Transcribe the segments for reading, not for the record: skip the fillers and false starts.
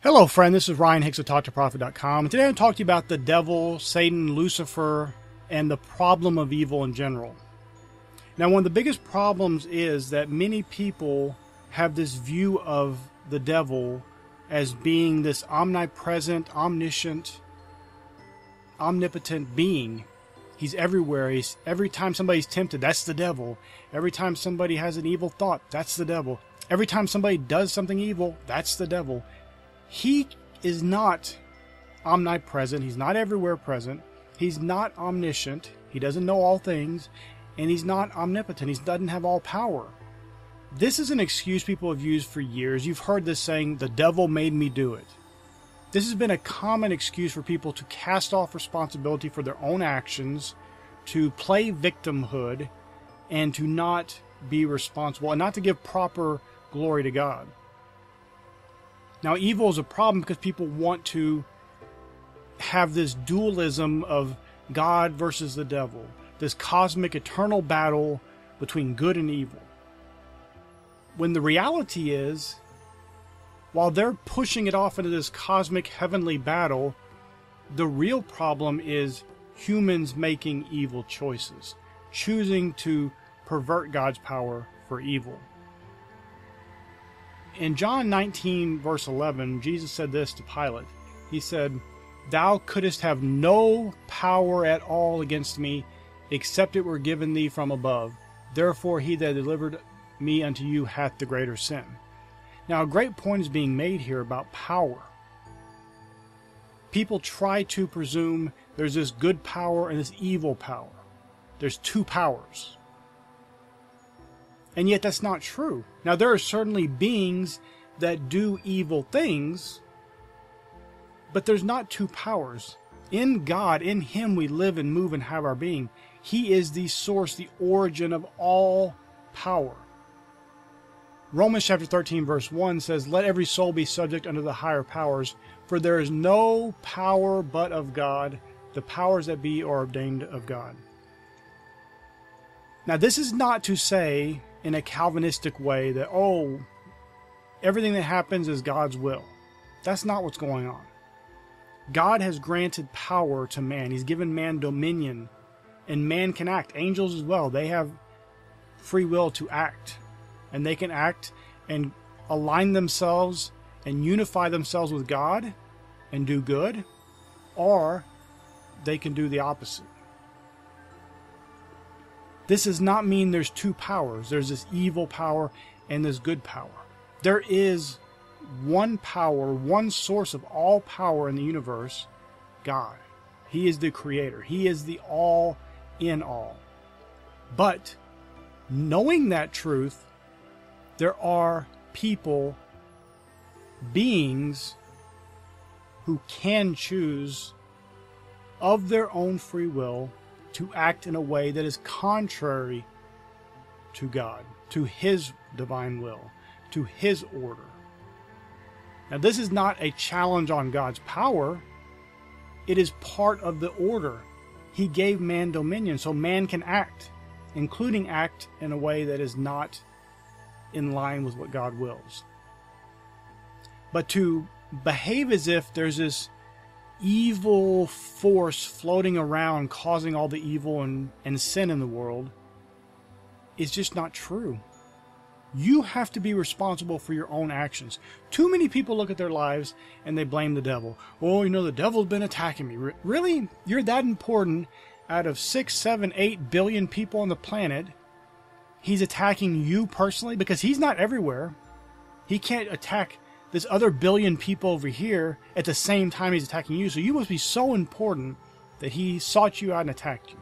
Hello, friend. This is Ryan Hicks of TaughtToProfit.com. Today I'm going to talk to you about the devil, Satan, Lucifer, and the problem of evil in general. Now, one of the biggest problems is that many people have this view of the devil as being this omnipresent, omniscient, omnipotent being. He's everywhere. Every time somebody's tempted, that's the devil. Every time somebody has an evil thought, that's the devil. Every time somebody does something evil, that's the devil. He is not omnipresent. He's not everywhere present. He's not omniscient. He doesn't know all things. And he's not omnipotent. He doesn't have all power. This is an excuse people have used for years. You've heard this saying, the devil made me do it. This has been a common excuse for people to cast off responsibility for their own actions, to play victimhood, and to not be responsible, and not to give proper glory to God. Now, evil is a problem because people want to have this dualism of God versus the devil, this cosmic eternal battle between good and evil. When the reality is, while they're pushing it off into this cosmic heavenly battle, the real problem is humans making evil choices, choosing to pervert God's power for evil. In John 19, verse 11, Jesus said this to Pilate. He said, "Thou couldest have no power at all against me, except it were given thee from above. Therefore he that delivered me unto you hath the greater sin." Now, a great point is being made here about power. People try to presume there's this good power and this evil power. There's two powers. And yet that's not true. Now, there are certainly beings that do evil things, but there's not two powers. In God, in Him we live and move and have our being. He is the source, the origin of all power. Romans chapter 13 verse 1 says, "Let every soul be subject unto the higher powers, for there is no power but of God. The powers that be are ordained of God." Now, this is not to say in a Calvinistic way that, everything that happens is God's will. That's not what's going on. God has granted power to man. He's given man dominion, and man can act. Angels as well. They have free will to act, and they can act and align themselves and unify themselves with God and do good, or they can do the opposite. This does not mean there's two powers. There's this evil power and this good power. There is one power, one source of all power in the universe, God. He is the creator. He is the all in all. But knowing that truth, there are people, beings, who can choose of their own free will to act in a way that is contrary to God, to His divine will, to His order. Now, this is not a challenge on God's power. It is part of the order. He gave man dominion, so man can act, including act in a way that is not in line with what God wills. But to behave as if there's this evil force floating around causing all the evil and sin in the world is just not true. You have to be responsible for your own actions. Too many people look at their lives and they blame the devil. The devil's been attacking me. Really? You're that important? Out of 6, 7, 8 billion people on the planet, he's attacking you personally? Because he's not everywhere. He can't attack this other billion people over here at the same time he's attacking you. So you must be so important that he sought you out and attacked you.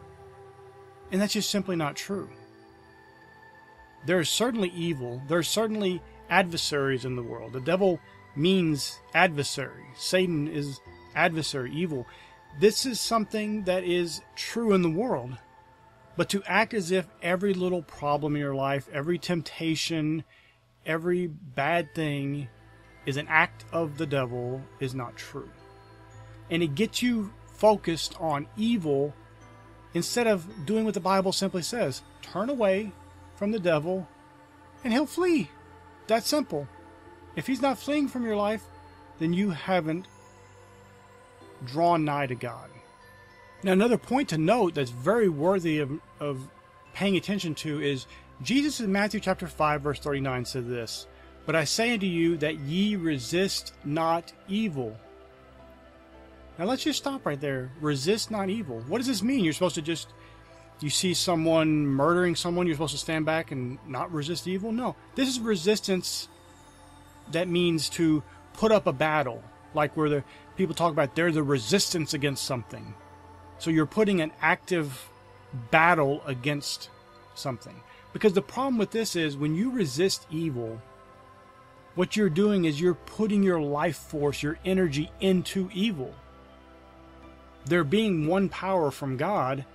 And that's just simply not true. There is certainly evil. There are certainly adversaries in the world. The devil means adversary. Satan is adversary, evil. This is something that is true in the world. But to act as if every little problem in your life, every temptation, every bad thing is an act of the devil is not true. And it gets you focused on evil instead of doing what the Bible simply says. Turn away from the devil and he'll flee. That's simple. If he's not fleeing from your life, then you haven't drawn nigh to God. Now, another point to note that's very worthy of paying attention to is Jesus in Matthew chapter 5, verse 39 said this, "But I say unto you that ye resist not evil." Now let's just stop right there. Resist not evil. What does this mean? You're supposed to just, you see someone murdering someone, you're supposed to stand back and not resist evil? No. This is resistance that means to put up a battle. Like where the people talk about they're the resistance against something. So you're putting an active battle against something. Because the problem with this is when you resist evil, what you're doing is you're putting your life force, your energy into evil. There being one power from God,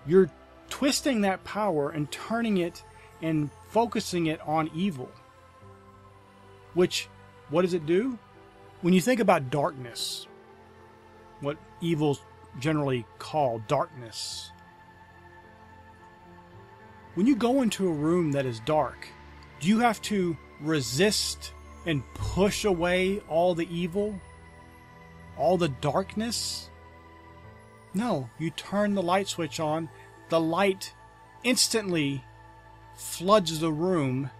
you're twisting that power and turning it and focusing it on evil. Which, what does it do? When you think about darkness, what evil's generally called darkness, when you go into a room that is dark, do you have to resist and push away all the evil, all the darkness? No, you turn the light switch on, the light instantly floods the room,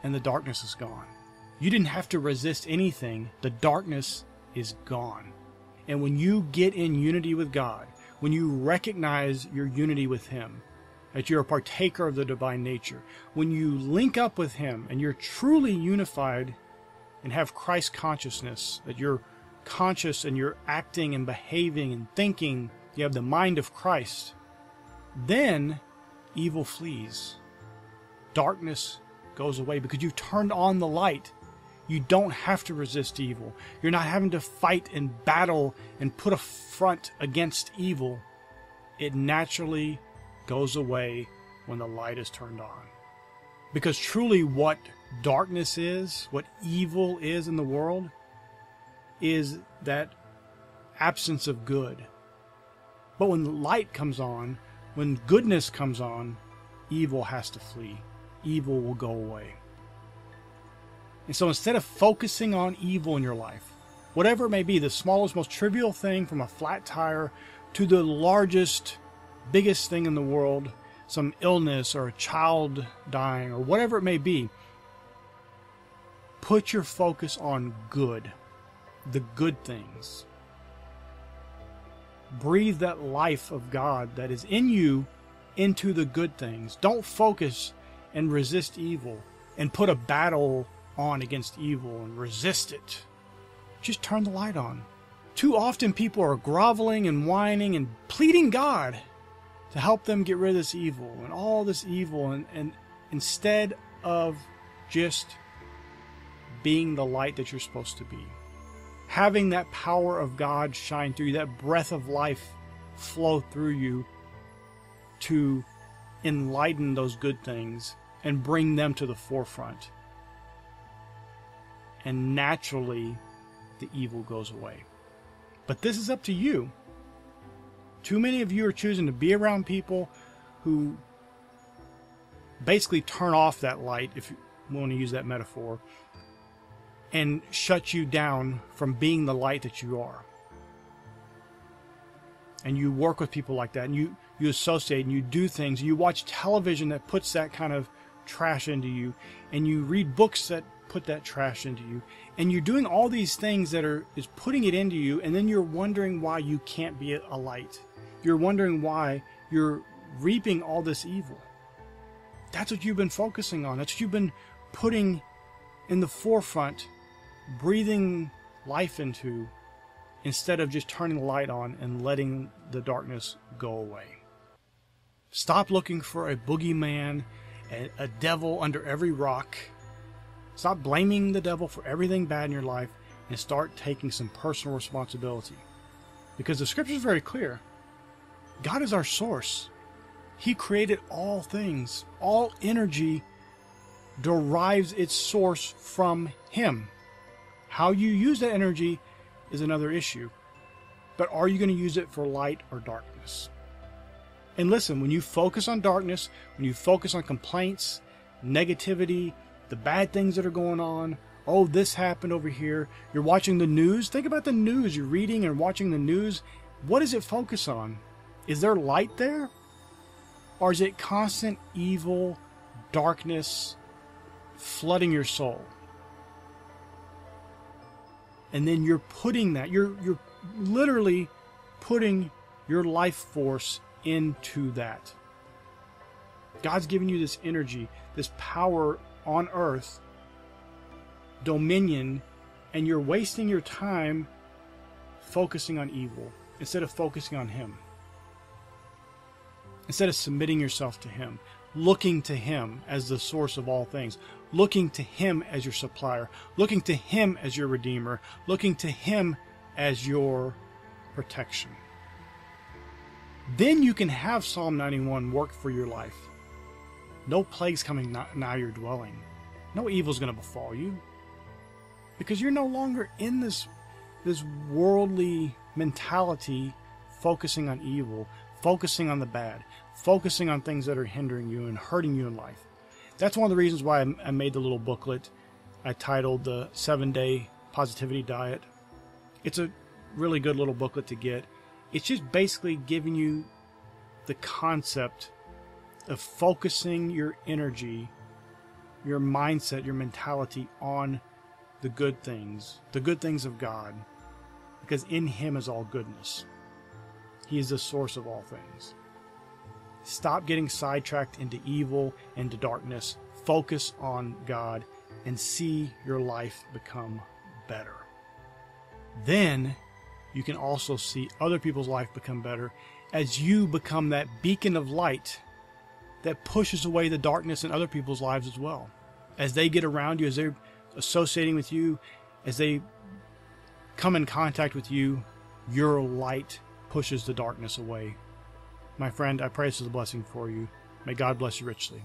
and the darkness is gone. You didn't have to resist anything. The darkness is gone. And when you get in unity with God, when you recognize your unity with Him, that you're a partaker of the divine nature, when you link up with Him and you're truly unified and have Christ consciousness, that you're conscious and you're acting and behaving and thinking, you have the mind of Christ, then evil flees. Darkness goes away because you've turned on the light. You don't have to resist evil. You're not having to fight and battle and put a front against evil. It naturally goes away when the light is turned on. Because truly what darkness is, what evil is in the world, is that absence of good. But when the light comes on, when goodness comes on, evil has to flee. Evil will go away. And so instead of focusing on evil in your life, whatever it may be, the smallest, most trivial thing from a flat tire to the largest, biggest thing in the world, some illness or a child dying or whatever it may be, put your focus on good, the good things. Breathe that life of God that is in you into the good things. Don't focus and resist evil and put a battle on against evil and resist it. Just turn the light on. Too often people are groveling and whining and pleading God to help them get rid of this evil and all this evil, and instead of just being the light that you're supposed to be. Having that power of God shine through you, that breath of life flow through you to enlighten those good things and bring them to the forefront. And naturally, the evil goes away. But this is up to you. Too many of you are choosing to be around people who basically turn off that light, if you want to use that metaphor, and shut you down from being the light that you are. And you work with people like that, and you associate, and you do things, and you watch television that puts that kind of trash into you, and you read books that put that trash into you, and you're doing all these things that is putting it into you, and then you're wondering why you can't be a light. You're wondering why you're reaping all this evil. That's what you've been focusing on. That's what you've been putting in the forefront, breathing life into, instead of just turning the light on and letting the darkness go away. Stop looking for a boogeyman, a devil under every rock. Stop blaming the devil for everything bad in your life and start taking some personal responsibility. Because the scripture is very clear. God is our source. He created all things. All energy derives its source from Him. How you use that energy is another issue. But are you going to use it for light or darkness? And listen, when you focus on darkness, when you focus on complaints, negativity, the bad things that are going on, Oh, this happened over here. You're watching the news. Think about the news. You're reading and watching the news. What does it focus on? Is there light there? Or is it constant evil, darkness, flooding your soul? And then you're putting that, you're literally putting your life force into that. God's given you this energy, this power on earth, dominion, and you're wasting your time focusing on evil instead of focusing on Him. Instead of submitting yourself to Him, looking to Him as the source of all things, looking to Him as your supplier, looking to Him as your redeemer, looking to Him as your protection. Then you can have Psalm 91 work for your life. No plague's coming nigh your dwelling. No evil's going to befall you. Because you're no longer in this worldly mentality focusing on evil, focusing on the bad, focusing on things that are hindering you and hurting you in life. That's one of the reasons why I made the little booklet I titled the 7-Day Positivity Diet. It's a really good little booklet to get. It's just basically giving you the concept of focusing your energy, your mindset, your mentality on the good things of God, because in Him is all goodness. He is the source of all things. Stop getting sidetracked into evil and to darkness. Focus on God and see your life become better. Then you can also see other people's life become better as you become that beacon of light that pushes away the darkness in other people's lives as well. As they get around you, as they're associating with you, as they come in contact with you, your light pushes the darkness away. My friend, I pray this is a blessing for you. May God bless you richly.